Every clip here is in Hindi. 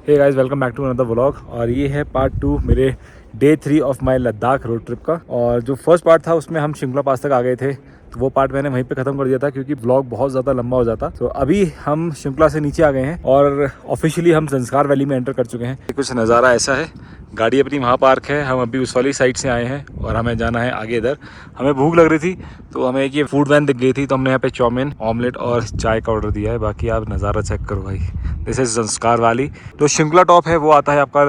Hey guys, welcome back to another vlog. और ये है पार्ट 2 मेरे day 3 of my Ladakh road trip का। और जो फर्स्ट पार्ट था उसमें हम शिमला पास तक आ गए थे, तो वो पार्ट मैंने वहीं पे ख़त्म कर दिया था क्योंकि व्लॉग बहुत ज़्यादा लंबा हो जाता। तो अभी हम शिमला से नीचे आ गए हैं और ऑफिशियली हम ज़ंस्कार वैली में एंटर कर चुके हैं। कुछ नज़ारा ऐसा है, गाड़ी अपनी वहाँ पार्क है, हम अभी उस वाली साइड से आए हैं और हमें जाना है आगे इधर। हमें भूख लग रही थी तो हमें एक ये फूड वैन दिख गई थी, तो हमने यहाँ पे चाउमीन, ऑमलेट और चाय का ऑर्डर दिया है। बाकी आप नज़ारा चेक करो भाई, दिस इज़ ज़ंस्कार वैली। तो शिमला टॉप है वो आता है आपका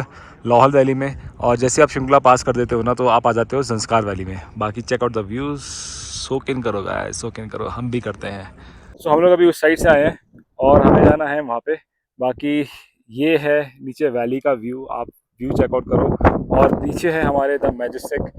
लाहौल वैली में, और जैसे आप शिमला पास कर देते हो ना तो आप आ जाते हो ज़ंस्कार वैली में। बाकी चेक आउट द व्यूज़, सोक इन करो गाइस, सोक इन करो, हम भी करते हैं। तो हम लोग अभी उस साइड से आए हैं और हमें जाना है वहाँ पे। बाकी ये है नीचे वैली का व्यू, आप व्यू चेकआउट करो। और पीछे है हमारे the majestic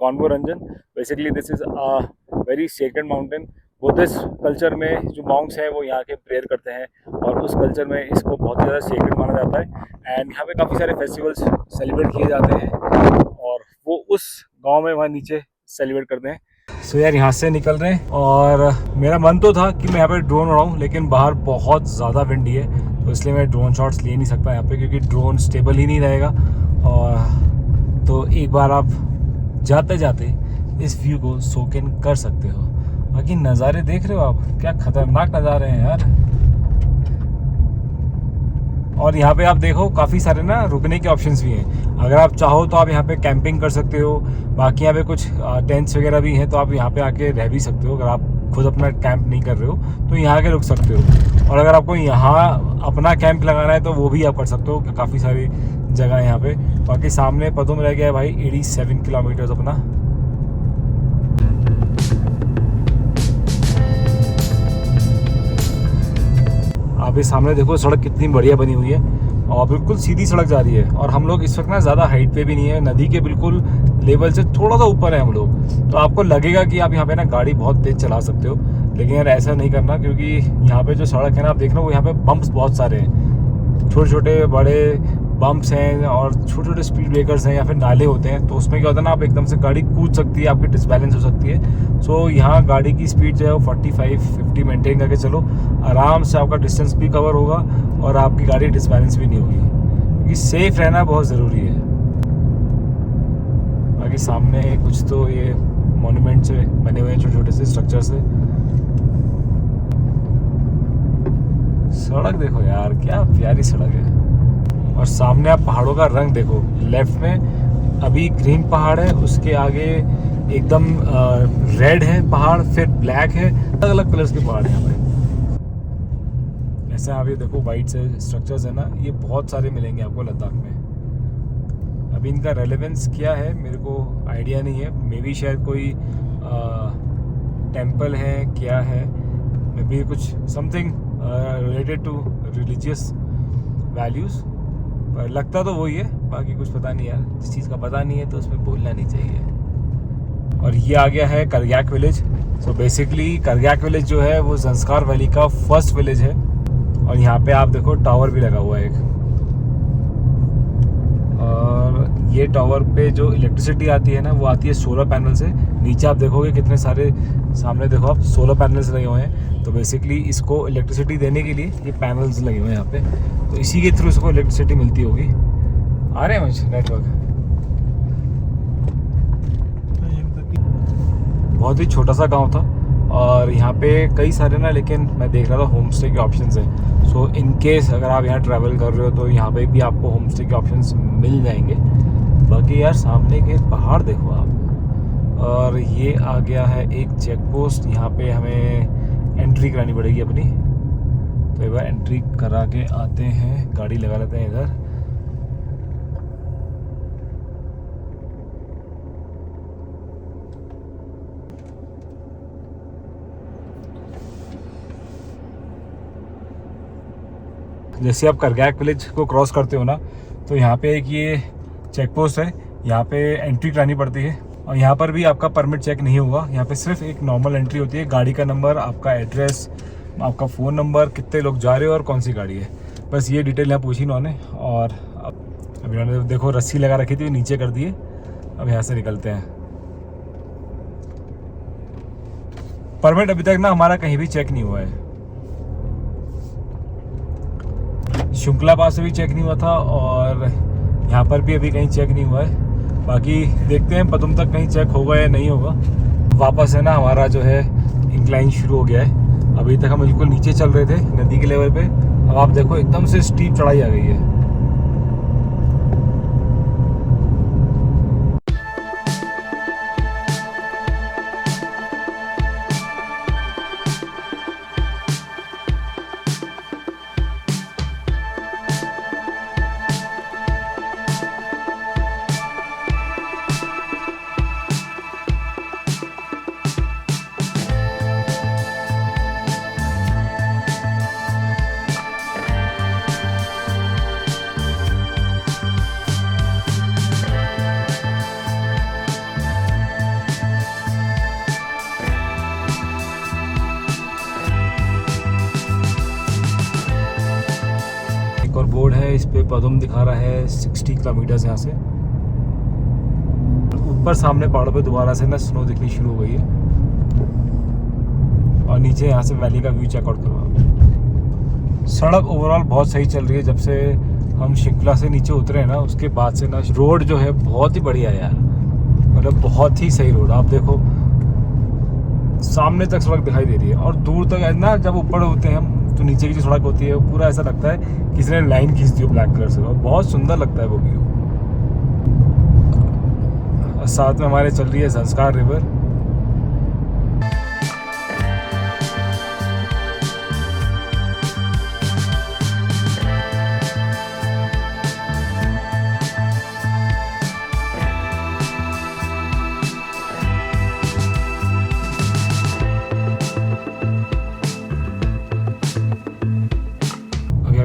Congo Ranjan. Basically this is a very sacred mountain. Buddhist culture में जो मॉन्क्स हैं वो यहाँ के प्रेयर करते हैं और उस कल्चर में इसको बहुत ज़्यादा सेक्रेड माना जाता है। एंड यहाँ पे काफ़ी सारे फेस्टिवल्स सेलिब्रेट किए जाते हैं और वो उस गांव में वहाँ नीचे सेलिब्रेट करते हैं। सो यार यहाँ से निकल रहे हैं और मेरा मन तो था कि मैं यहाँ पे ड्रोन उड़ाऊँ, लेकिन बाहर बहुत ज़्यादा विंडी है तो इसलिए मैं ड्रोन शॉट्स ले नहीं सकता यहाँ पे, क्योंकि ड्रोन स्टेबल ही नहीं रहेगा। और तो एक बार आप जाते जाते इस व्यू को सोक इन कर सकते हो। बाकी नज़ारे देख रहे हो आप, क्या खतरनाक नज़ारे हैं यार। और यहाँ पे आप देखो काफ़ी सारे ना रुकने के ऑप्शंस भी हैं। अगर आप चाहो तो आप यहाँ पे कैंपिंग कर सकते हो। बाकी यहाँ पे कुछ टेंट्स वगैरह भी हैं, तो आप यहाँ पे आके रह भी सकते हो। अगर आप खुद अपना कैंप नहीं कर रहे हो तो यहाँ आके रुक सकते हो। और अगर आपको यहाँ अपना कैंप लगाना है तो वो भी आप कर सकते हो, काफ़ी सारी जगह है यहाँ पे। बाकी सामने पदों में रह गया है भाई 87 किलोमीटर्स अपना। आप ये सामने देखो सड़क कितनी बढ़िया बनी हुई है और बिल्कुल सीधी सड़क जा रही है। और हम लोग इस वक्त ना ज़्यादा हाइट पे भी नहीं है, नदी के बिल्कुल लेवल से थोड़ा सा ऊपर है हम लोग। तो आपको लगेगा कि आप यहाँ पे ना गाड़ी बहुत तेज़ चला सकते हो, लेकिन यार ऐसा नहीं करना, क्योंकि यहाँ पे जो सड़क है ना आप देख रहे हो, यहाँ पे बम्प्स बहुत सारे हैं, छोटे छोटे बड़े बम्प्स हैं और छोटे छोटे स्पीड ब्रेकर्स हैं या फिर नाले होते हैं। तो उसमें क्या होता है ना, आप एकदम से गाड़ी कूद सकती है, आपकी डिसबैलेंस हो सकती है। सो यहाँ गाड़ी की स्पीड जो है वो 45-50 मेंटेन करके चलो, आराम से आपका डिस्टेंस भी कवर होगा और आपकी गाड़ी डिसबैलेंस भी नहीं होगी, क्योंकि सेफ रहना बहुत ज़रूरी है। बाकी सामने कुछ तो ये मॉन्यूमेंट्स बने हुए हैं छोटे छोटे से स्ट्रक्चर से। सड़क देखो यार, क्या प्यारी सड़क है। और सामने आप पहाड़ों का रंग देखो, लेफ्ट में अभी ग्रीन पहाड़ है, उसके आगे एकदम रेड है पहाड़, फिर ब्लैक है, अलग अलग कलर्स के पहाड़ हैं यहाँ पे। ऐसे आप ये देखो वाइट से स्ट्रक्चर्स है ना, ये बहुत सारे मिलेंगे आपको लद्दाख में। अभी इनका रेलेवेंस क्या है मेरे को आइडिया नहीं है, मे बी शायद कोई टेम्पल है, क्या है, मे बी कुछ something related to religious values, पर लगता तो वही है। बाकी कुछ पता नहीं यार, जिस चीज़ का पता नहीं है तो उसमें बोलना नहीं चाहिए। और ये आ गया है करग्याक विलेज। सो बेसिकली करग्याक विलेज जो है वो ज़ंस्कार वैली का फर्स्ट विलेज है। और यहाँ पे आप देखो टावर भी लगा हुआ है एक, और ये टावर पे जो इलेक्ट्रिसिटी आती है ना वो आती है सोलर पैनल से। नीचे आप देखोगे कितने सारे, सामने देखो आप, सोलर पैनल्स लगे हुए हैं। तो बेसिकली इसको इलेक्ट्रिसिटी देने के लिए ये पैनल्स लगे हुए हैं यहाँ पे, तो इसी के थ्रू इसको इलेक्ट्रिसिटी मिलती होगी। आ रहे हैं मुझे नेटवर्क। बहुत ही छोटा सा गांव था और यहाँ पे कई सारे ना, लेकिन मैं देख रहा था होम स्टे के ऑप्शंस हैं। सो इन केस अगर आप यहाँ ट्रैवल कर रहे हो तो यहाँ पे भी आपको होम स्टे के ऑप्शंस मिल जाएंगे। बाकी यार सामने के पहाड़ देखो आप। और ये आ गया है एक चेक पोस्ट, यहाँ पे हमें एंट्री करानी पड़ेगी अपनी। तो एक बार एंट्री करा के आते हैं, गाड़ी लगा लेते हैं इधर। जैसे आप करग्याक विलेज को क्रॉस करते हो ना, तो यहाँ पे एक ये चेक पोस्ट है, यहाँ पे एंट्री करानी पड़ती है। और यहाँ पर भी आपका परमिट चेक नहीं होगा, यहाँ पे सिर्फ एक नॉर्मल एंट्री होती है, गाड़ी का नंबर, आपका एड्रेस, आपका फ़ोन नंबर, कितने लोग जा रहे हो और कौन सी गाड़ी है, बस ये डिटेल यहाँ पूछी इन्होंने। और अब इन्होंने देखो रस्सी लगा रखी थी, नीचे कर दिए। अब यहाँ से निकलते हैं। परमिट अभी तक ना हमारा कहीं भी चेक नहीं हुआ है। शिंकुला पास से भी चेक नहीं हुआ था और यहाँ पर भी अभी कहीं चेक नहीं हुआ है। बाकी देखते हैं पदुम तक कहीं चेक होगा या नहीं होगा। वापस है ना हमारा जो है इंक्लाइन शुरू हो गया है। अभी तक हम बिल्कुल नीचे चल रहे थे नदी के लेवल पे, अब आप देखो एकदम से स्टीप चढ़ाई आ गई है। और बोर्ड है इस पे पदुम दिखा रहा है 60 किलोमीटर यहाँ से। ऊपर सामने पहाड़ों पे दोबारा से ना स्नो दिखनी शुरू हो गई है और नीचे यहाँ से वैली का व्यू चेकआउट करवा। सड़क ओवरऑल बहुत सही चल रही है। जब से हम शिंकुला से नीचे उतरे हैं ना उसके बाद से ना रोड जो है बहुत ही बढ़िया है यार, मतलब बहुत ही सही रोड। आप देखो सामने तक सड़क दिखाई दे रही है और दूर तक है ना। जब ऊपर होते हैं हम तो नीचे की जो सड़क होती है वो पूरा ऐसा लगता है किसी ने लाइन खींच दी हो ब्लैक कलर से, और बहुत सुंदर लगता है वो व्यू। और साथ में हमारे चल रही है संस्कार रिवर।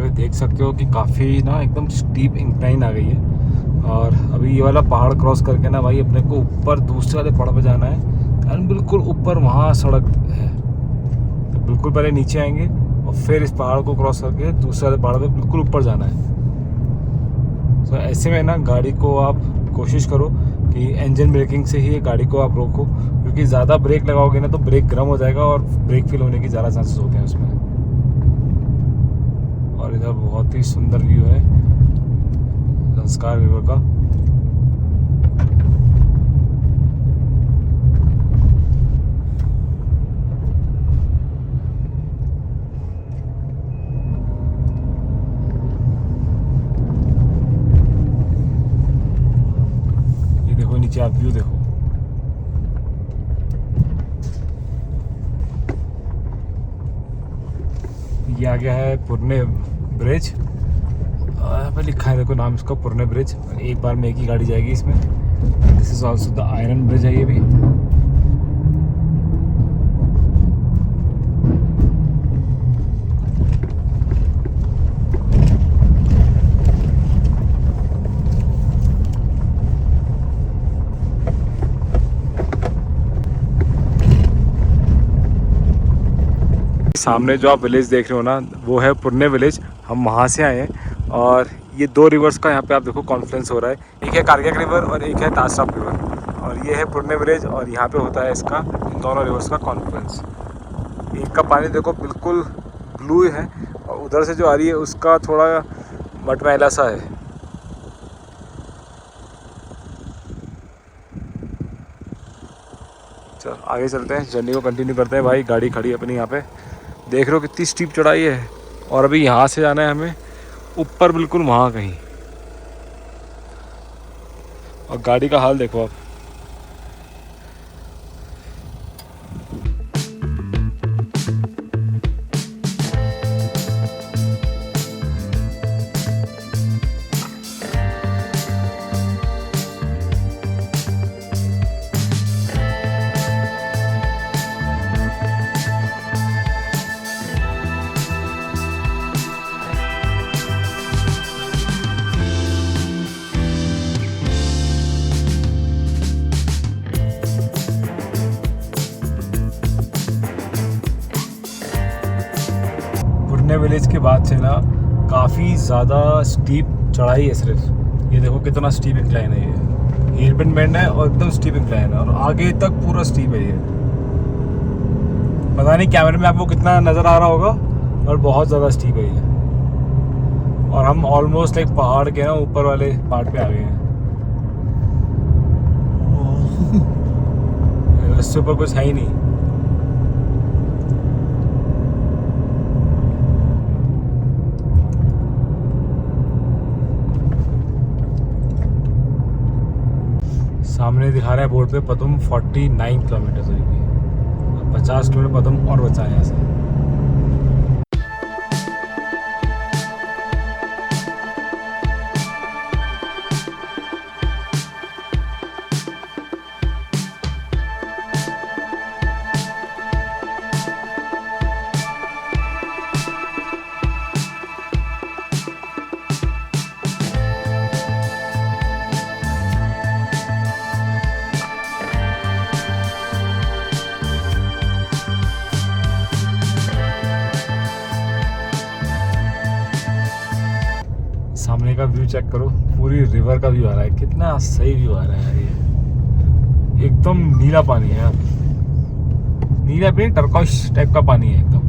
देख सकते हो कि काफ़ी ना एकदम स्टीप इंक्लाइन आ गई है। और अभी ये वाला पहाड़ क्रॉस करके ना भाई अपने को ऊपर दूसरे वाले पहाड़ पे जाना है एंड बिल्कुल ऊपर वहाँ सड़क है। तो बिल्कुल पहले नीचे आएंगे और फिर इस पहाड़ को क्रॉस करके दूसरे वाले पहाड़ पे बिल्कुल ऊपर जाना है। तो ऐसे में ना गाड़ी को आप कोशिश करो कि इंजन ब्रेकिंग से ही गाड़ी को आप रोको, क्योंकि ज़्यादा ब्रेक लगाओगे ना तो ब्रेक गर्म हो जाएगा और ब्रेक फेल होने की ज़्यादा चांसेस होते हैं उसमें। और इधर बहुत ही सुंदर व्यू है संस्कार रिवर का। ये देखो नीचे आप व्यू देखो। ये आ गया है पुरने ब्रिज, पे लिखा है देखो नाम इसका पुरने ब्रिज। एक बार में एक ही गाड़ी जाएगी इसमें। This is also the iron bridge है ये भी। सामने जो आप विलेज देख रहे हो ना वो है पुरने विलेज। हम वहाँ से आए हैं और ये दो रिवर्स का यहाँ पे आप देखो कॉन्फ्लुएंस हो रहा है। एक है कारगिल रिवर और एक है तासराप रिवर, और ये है पुरने विलेज और यहाँ पे होता है इसका इन दोनों रिवर्स का कॉन्फ्लुएंस। एक का पानी देखो बिल्कुल ब्लू है और उधर से जो आ रही है उसका थोड़ा मटमैला सा है। चल आगे चलते हैं, जर्नी को कंटिन्यू करते हैं। भाई गाड़ी खड़ी अपनी यहाँ पे, देख रहे हो कितनी स्टीप चढ़ाई है। और अभी यहाँ से जाना है हमें ऊपर बिल्कुल वहाँ कहीं, और गाड़ी का हाल देखो आप। विलेज के बाद से ना काफ़ी ज़्यादा स्टीप चढ़ाई है। सिर्फ ये देखो कितना स्टीप इंक्लाइन है। ये हेयरपिन बैंड है और एकदम स्टीप इंक्लाइन है और आगे तक पूरा स्टीप है ये। पता नहीं कैमरे में आपको कितना नज़र आ रहा होगा और बहुत ज़्यादा स्टीप है ये। और हम ऑलमोस्ट लाइक पहाड़ के ना ऊपर वाले पार्ट पे आ गए हैं। इससे ऊपर कुछ है ही नहीं। सामने दिखा रहा है बोर्ड पे पदुम 49 किलोमीटर हुई थी। 50 किलोमीटर पदुम और बचा है यहाँ से। सामने का व्यू चेक करो, पूरी रिवर का व्यू आ रहा है। कितना सही व्यू आ रहा है यार, ये एकदम नीला पानी है यार। नीला भी टर्कोइश टाइप का पानी है एकदम।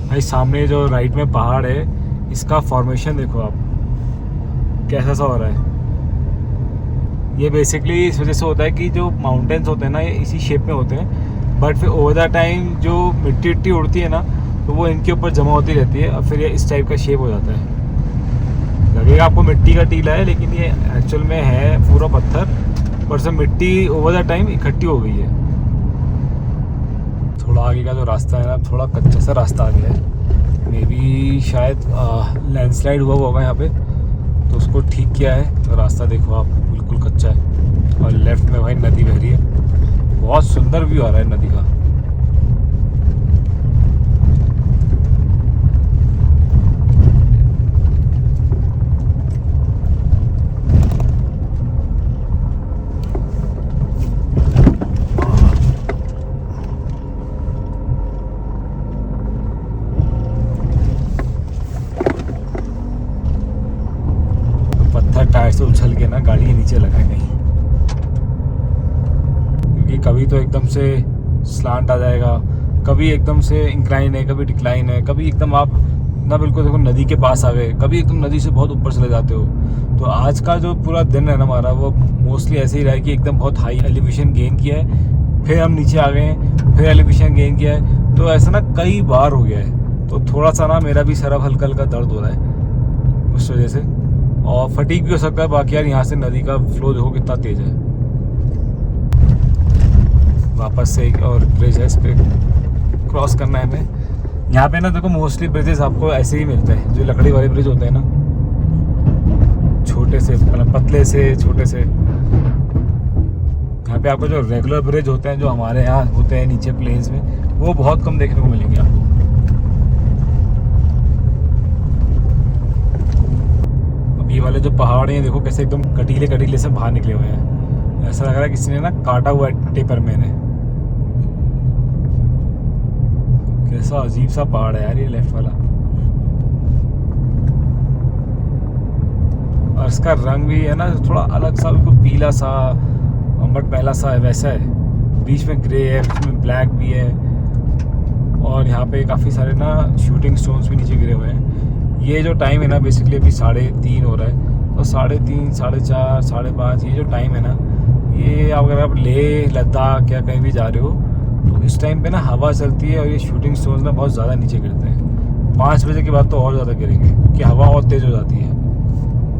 भाई सामने जो राइट में पहाड़ है, इसका फॉर्मेशन देखो आप कैसा सा हो रहा है। ये बेसिकली इस वजह से होता है कि जो माउंटेन्स होते हैं ना, ये इसी शेप में होते हैं, बट फिर ओवर द टाइम जो मिट्टी उड़ती है ना, तो वो इनके ऊपर जमा होती रहती है और फिर ये इस टाइप का शेप हो जाता है। लगेगा आपको मिट्टी का टीला है, लेकिन ये एक्चुअल में है पूरा पत्थर, पर सब मिट्टी ओवर द टाइम इकट्ठी हो गई है। थोड़ा आगे का जो रास्ता है ना, थोड़ा कच्चा सा रास्ता आ गया है। मे बी शायद लैंडस्लाइड हुआ होगा यहाँ पे, तो उसको ठीक किया है। तो रास्ता देखो आप, बिल्कुल कच्चा है। और लेफ्ट में भाई नदी बह रही है। बहुत सुंदर व्यू आ रहा है नदी का। टायर से उछल के ना गाड़ी के नीचे लगा कहीं, क्योंकि कभी तो एकदम से स्लांट आ जाएगा, कभी एकदम से इंक्लाइन है, कभी डिक्लाइन है, कभी एकदम आप ना बिल्कुल देखो नदी के पास आ गए, कभी एकदम नदी से बहुत ऊपर चले जाते हो। तो आज का जो पूरा दिन है ना हमारा, वो मोस्टली ऐसे ही रहा है कि एकदम बहुत हाई एलिवेशन गेन किया है, फिर हम नीचे आ गए हैं, फिर एलिवेशन गेन किया है। तो ऐसा ना कई बार हो गया है। तो थोड़ा सा ना मेरा भी सर हल्का हल्का दर्द हो रहा है उस वजह से, और फटीग भी हो सकता है। बाकी यार यहाँ से नदी का फ्लो देखो कितना तेज है। वापस से एक और ब्रिज है, इस पर क्रॉस करना है हमें। यहाँ पे ना देखो मोस्टली ब्रिजेस आपको ऐसे ही मिलते हैं, जो लकड़ी वाले ब्रिज होते हैं ना, छोटे से मतलब पतले से छोटे से। यहाँ पे आपको जो रेगुलर ब्रिज होते हैं, जो हमारे यहाँ होते हैं नीचे प्लेन्स में, वो बहुत कम देखने को मिलेंगे आपको। ये वाले जो पहाड़ हैं देखो कैसे एकदम कटीले कटीले से बाहर निकले हुए हैं। ऐसा लग रहा है किसी ने ना काटा हुआ है टिपर मैंने। कैसा अजीब सा पहाड़ है यार ये लेफ्ट वाला। और इसका रंग भी है ना थोड़ा अलग सा, बिल्कुल पीला सा अम्बट पहला सा है, वैसा है। बीच में ग्रे है, बीच में ब्लैक भी है। और यहाँ पे काफ़ी सारे ना शूटिंग स्टोन्स भी नीचे गिरे हुए हैं। ये जो टाइम है ना बेसिकली अभी 3:30 हो रहा है, तो 3:30, 4:30, 5:30 ये जो टाइम है ना, ये अगर आप लेह लद्दाख या कहीं भी जा रहे हो, तो इस टाइम पे ना हवा चलती है और ये शूटिंग स्टोन्स ना बहुत ज़्यादा नीचे गिरते हैं। 5 बजे के बाद तो और ज़्यादा गिरेंगे, क्योंकि हवा और तेज़ हो जाती है।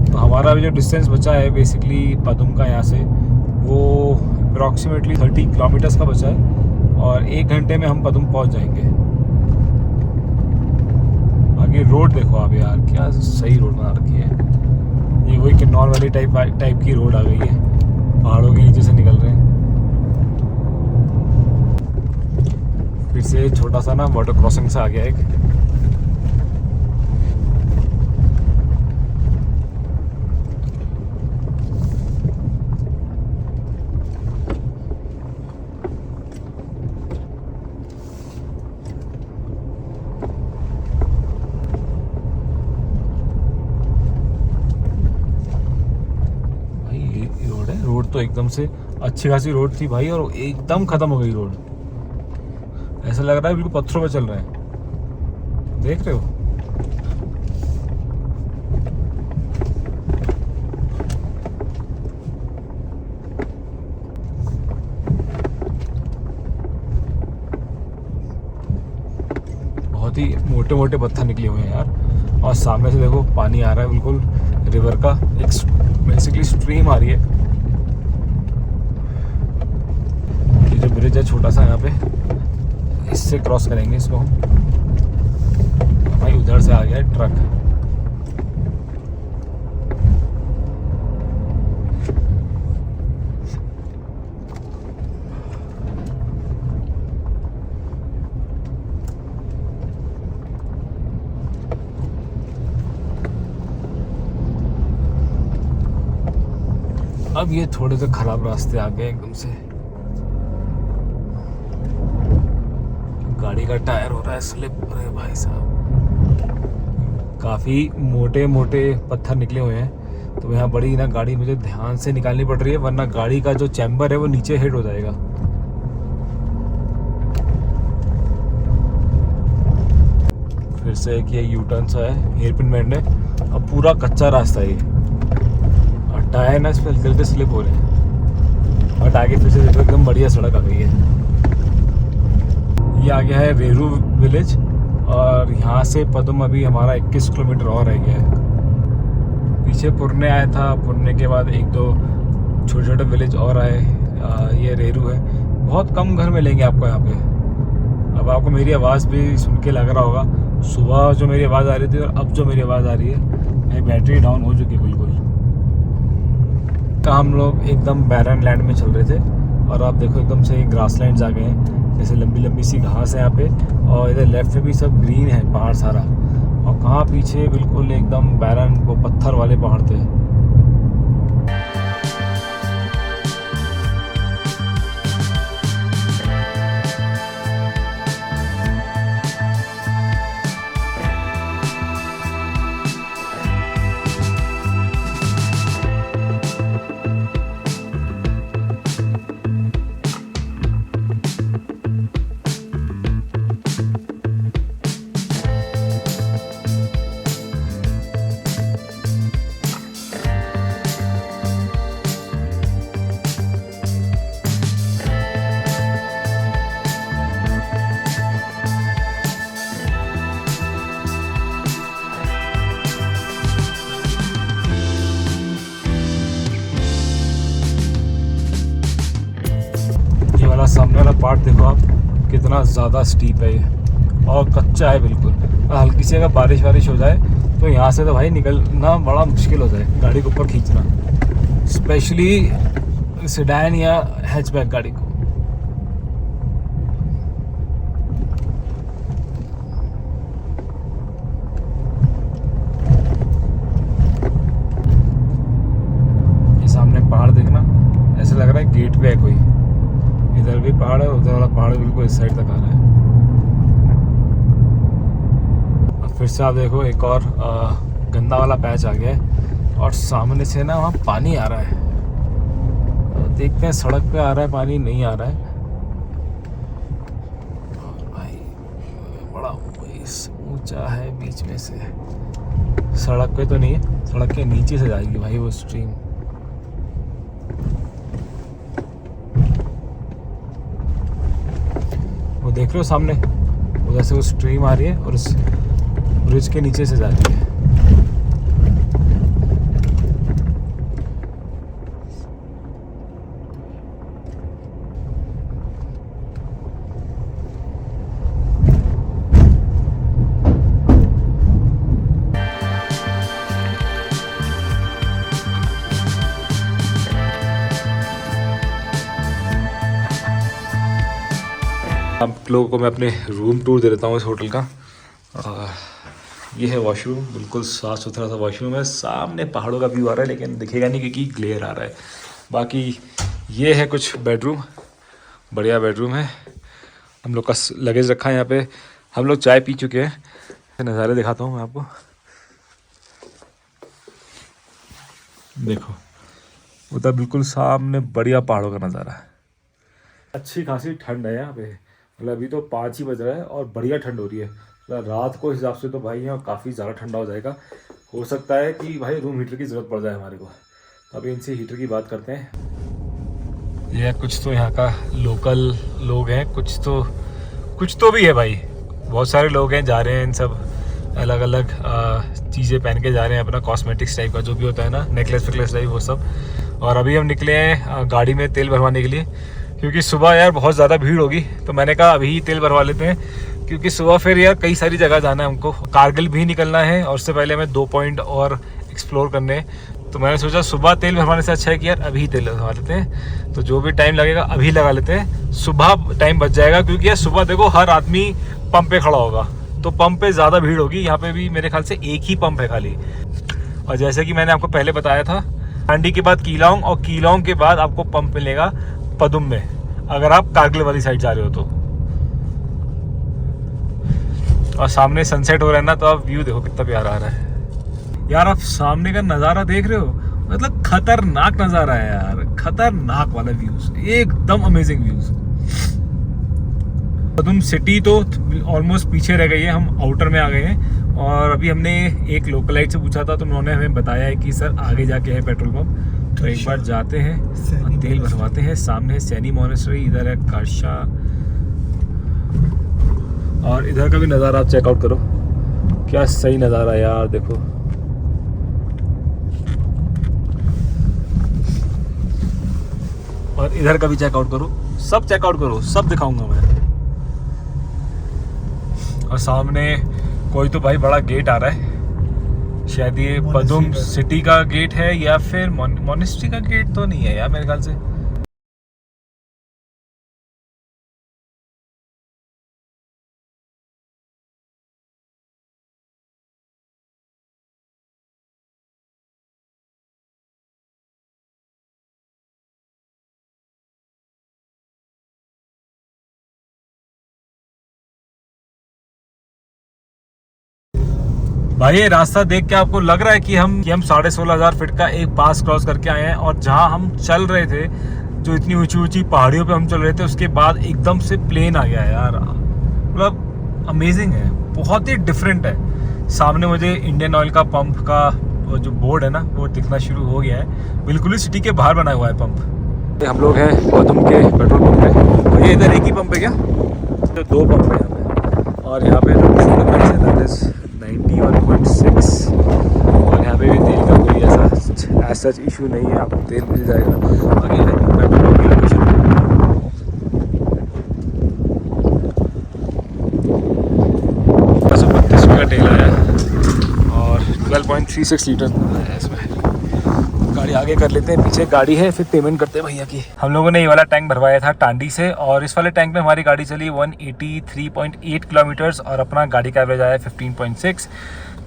तो हमारा अभी जो डिस्टेंस बचा है बेसिकली पदुम का यहाँ से, वो अप्रॉक्सीमेटली 30 किलोमीटर्स का बचा है, और 1 घंटे में हम पदुम पहुँच जाएंगे। ये रोड देखो आप यार, क्या सही रोड बना रखी है। ये वही किन्नौर वाली टाइप की रोड आ गई है, पहाड़ों के नीचे से निकल रहे हैं। फिर से छोटा सा ना वाटर क्रॉसिंग से आ गया एक। तो एक एकदम से अच्छी खासी रोड थी भाई और एकदम ख़त्म हो गई रोड। ऐसा लग रहा है बिल्कुल पत्थरों पे चल रहे हैं, देख रहे हो। बहुत ही मोटे मोटे पत्थर निकले हुए हैं यार। और सामने से देखो पानी आ रहा है बिल्कुल रिवर का, एक बेसिकली स्ट्रीम आ रही है। ये जो ब्रिज है छोटा सा यहाँ पे, इससे क्रॉस करेंगे इसको हम। भाई उधर से आ गया है ट्रक। अब ये थोड़े से खराब रास्ते आ गए एकदम से। गाड़ी का टायर हो रहा है स्लिप। अरे भाई साहब, काफ़ी मोटे मोटे पत्थर निकले हुए हैं, तो यहाँ बड़ी ना गाड़ी मुझे ध्यान से निकालनी पड़ रही है, वरना गाड़ी का जो चैम्बर है वो नीचे हिट हो जाएगा। फिर से एक ये यू टर्न सा है हेयरपिन बैंड है। अब पूरा कच्चा रास्ता है ये, और टायर ना इस पर हल्के हल्के स्लिप हो रहे हैं। बट आगे फिर से देखो एकदम बढ़िया सड़क आ गई है। ये आ गया है रेरू विलेज, और यहाँ से पदम अभी हमारा 21 किलोमीटर और रह गया है। पीछे पुरने आया था, पुरने के बाद एक दो छोटे छोटे विलेज और आए। ये रेरू है। बहुत कम घर मिलेंगे आपको यहाँ पे। अब आपको मेरी आवाज़ भी सुन के लग रहा होगा, सुबह जो मेरी आवाज़ आ रही थी और अब जो मेरी आवाज़ आ रही है, मेरी बैटरी डाउन हो चुकी है बिल्कुल। हम लोग एकदम बैरन लैंड में चल रहे थे, और आप देखो एकदम से ग्रास लैंड्स आ गए हैं। जैसे लंबी लंबी सी घास है यहाँ पे, और इधर लेफ्ट में भी सब ग्रीन है पहाड़ सारा। और कहाँ पीछे बिल्कुल एकदम बैरन, वो पत्थर वाले पहाड़ थे। सामने वाला पार्ट देखो आप, कितना ज़्यादा स्टीप है ये, और कच्चा है बिल्कुल। और हल्की सी अगर बारिश वारिश हो जाए तो यहाँ से तो भाई निकलना बड़ा मुश्किल हो जाए, गाड़ी को ऊपर खींचना, स्पेशली सेडान या हैचबैक गाड़ी को। ये सामने पहाड़ देखना, ऐसा लग रहा है गेट पे है कोई। इधर भी पहाड़ है, उधर वाला पहाड़ बिल्कुल इस साइड तक आ रहा है। और फिर से आप देखो एक और गंदा वाला पैच आ गया है, और सामने से ना वहाँ पानी आ रहा है। देखते हैं सड़क पे आ रहा है पानी, नहीं आ रहा है। और भाई बड़ा ऊंचा है, बीच में से सड़क पे तो नहीं है, सड़क के नीचे से जाएगी भाई वो स्ट्रीम। देख रहे हो सामने, उधर से वो स्ट्रीम आ रही है और उस ब्रिज के नीचे से जा रही है। आप लोगों को मैं अपने रूम टूर दे देता हूँ इस होटल का। ये है वॉशरूम, बिल्कुल साफ़ सुथरा सा वॉशरूम है। सामने पहाड़ों का व्यू आ रहा है, लेकिन दिखेगा नहीं क्योंकि ग्लेयर आ रहा है। बाकी ये है कुछ बेडरूम, बढ़िया बेडरूम है। हम लोग का लगेज रखा है यहाँ पे। हम लोग चाय पी चुके हैं। नज़ारे दिखाता हूँ मैं आपको। देखो उधर बिल्कुल सामने बढ़िया पहाड़ों का नज़ारा है। अच्छी खासी ठंड है यहाँ पे, मतलब अभी तो 5 ही बज रहा है और बढ़िया ठंड हो रही है। मतलब रात को हिसाब से तो भाई यहाँ काफ़ी ज़्यादा ठंडा हो जाएगा। हो सकता है कि भाई रूम हीटर की ज़रूरत पड़ जाए हमारे को। तो अभी इनसे हीटर की बात करते हैं। ये कुछ तो यहाँ का लोकल लोग हैं, कुछ तो भी है भाई। बहुत सारे लोग हैं, जा रहे हैं इन सब अलग अलग चीज़ें पहन के जा रहे हैं, अपना कॉस्मेटिक्स टाइप का जो भी होता है ना, नेकलेस वेकलेस टाइप वो सब। और अभी हम निकले हैं गाड़ी में तेल भरवाने के लिए, क्योंकि सुबह यार बहुत ज़्यादा भीड़ होगी। तो मैंने कहा अभी ही तेल भरवा लेते हैं, क्योंकि सुबह फिर यार कई सारी जगह जाना है हमको। कारगिल भी निकलना है और उससे पहले हमें 2 पॉइंट और एक्सप्लोर करने हैं। तो मैंने सोचा सुबह तेल भरवाने से अच्छा है कि यार अभी तेल भरवा लेते हैं। तो जो भी टाइम लगेगा अभी लगा लेते हैं, सुबह टाइम बच जाएगा। क्योंकि यार सुबह देखो हर आदमी पंप पे खड़ा होगा, तो पंप पे ज़्यादा भीड़ होगी। यहाँ पे भी मेरे ख्याल से एक ही पंप है खाली। और जैसे कि मैंने आपको पहले बताया था, टांडी के बाद कीलांग और कीलांग के बाद आपको पंप मिलेगा पदुम में, अगर आप कारगिल वाली साइड जा रहे हो तो। और सामने सनसेट हो रहा है ना, तो आप व्यू देखो कितना प्यारा आ रहा है यार। आप सामने का नज़ारा देख रहे हो, मतलब खतरनाक नज़ारा है यार, खतरनाक वाला व्यूज, एकदम अमेजिंग व्यूज। पदुम सिटी तो ऑलमोस्ट पीछे रह गई है, हम आउटर में आ गए हैं। और अभी हमने एक लोकलाइट से पूछा था, तो उन्होंने हमें बताया है कि सर आगे जाके है पेट्रोल पंप, तो एक बार जाते हैं तेल भरवाते हैं। सामने है सैनी मोनेस्ट्री, इधर है काशा, और इधर का भी नज़ारा आप चेकआउट करो, क्या सही नज़ारा है यार। देखो और इधर का भी चेकआउट करो, सब चेकआउट करो, सब दिखाऊंगा मैं। और सामने कोई तो भाई बड़ा गेट आ रहा है, शायद ये पदुम सिटी का गेट है या फिर मोनेस्ट्री का गेट तो नहीं है यार मेरे ख्याल से। भाई ये रास्ता देख के आपको लग रहा है कि हम 16,500 फीट का एक पास क्रॉस करके आए हैं। और जहां हम चल रहे थे, जो इतनी ऊंची ऊंची पहाड़ियों पे हम चल रहे थे, उसके बाद एकदम से प्लेन आ गया है यार। मतलब अमेजिंग है, बहुत ही डिफरेंट है। सामने मुझे इंडियन ऑयल का पंप का जो बोर्ड है ना, वो दिखना शुरू हो गया है। बिल्कुल ही सिटी के बाहर बना हुआ है पंप। हम लोग हैं पदुम के पेट्रोल पंप पे। और ये इधर एक ही पंप है क्या? तो 2 पंप है यहाँ पे। और यहाँ पे 91.6। और यहाँ पे भी तेल का कोई ऐसा इशू नहीं है, आपको तेल मिल जाएगा। और ये पेट्रोल पंप की लोकेशन 32 का तेल आया और 12.36 लीटर है इसमें। गाड़ी आगे कर लेते हैं, पीछे गाड़ी है, फिर पेमेंट करते हैं भैया की। हम लोगों ने ये वाला टैंक भरवाया था टांडी से, और इस वाले टैंक में हमारी गाड़ी चली 183.8 किलोमीटर्स और अपना गाड़ी का एवरेज आया 15.6।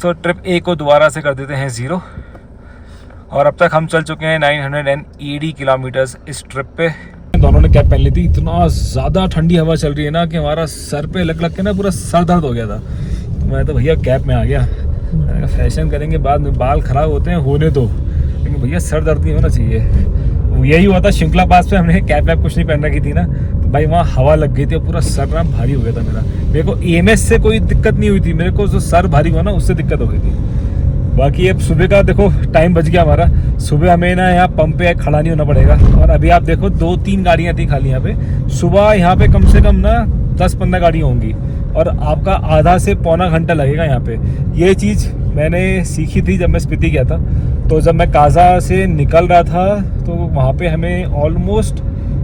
तो ट्रिप ए को दोबारा से कर देते हैं 0। और अब तक हम चल चुके हैं 980 किलोमीटर्स इस ट्रिप पे। दोनों ने कैप पहन ली थी, इतना ज़्यादा ठंडी हवा चल रही है ना कि हमारा सर पे लग के ना पूरा सर दर्द हो गया था। तो मैं तो भैया कैप में आ गया, फैशन करेंगे बाद में, बाल ख़राब होते हैं होने दो, लेकिन भैया सर दर्द नहीं होना चाहिए। यही हुआ था शिमला पास पे, हमने कैप वैप कुछ नहीं पहन रखी थी ना, तो भाई वहाँ हवा लग गई थी और पूरा सर ना भारी हो गया था मेरा। मेरे को EMS से कोई दिक्कत नहीं हुई थी, मेरे को जो सर भारी हुआ ना उससे दिक्कत हो गई थी। बाकी अब सुबह का देखो टाइम बच गया हमारा। सुबह हमें ना यहाँ पंप पे खड़ा नहीं होना पड़ेगा। और अभी आप देखो 2-3 गाड़ियाँ थी खाली यहाँ पे। सुबह यहाँ पे कम से कम ना 10-15 गाड़ियाँ होंगी और आपका आधा से पौना घंटा लगेगा यहाँ पे। ये चीज़ मैंने सीखी थी जब मैं स्पीति गया था। तो जब मैं काजा से निकल रहा था तो वहाँ पे हमें ऑलमोस्ट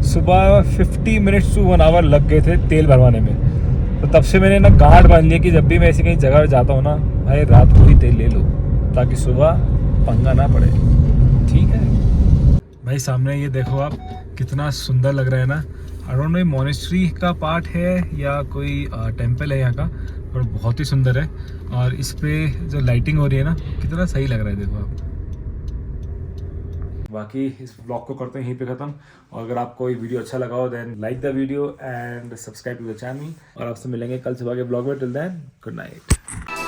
सुबह 50 मिनट्स टू 1 आवर लग गए थे तेल भरवाने में। तो तब से मैंने ना गांठ बांध लिया कि जब भी मैं ऐसी कहीं जगह जाता हूँ ना भाई, रात को ही तेल ले लो ताकि सुबह पंगा ना पड़े। ठीक है भाई, सामने ये देखो आप, कितना सुंदर लग रहा है ना। आई डोंट नो मोनेस्ट्री का पार्ट है या कोई टेंपल है यहाँ का, और बहुत ही सुंदर है। और इस पे जो लाइटिंग हो रही है ना, कितना सही लग रहा है, देखो आप। बाकी इस ब्लॉग को करते हैं यहीं पे ख़त्म। और अगर आपको ये वीडियो अच्छा लगा हो then like the video and subscribe to the channel. और आपसे मिलेंगे कल सुबह के ब्लॉग में। Till then good night.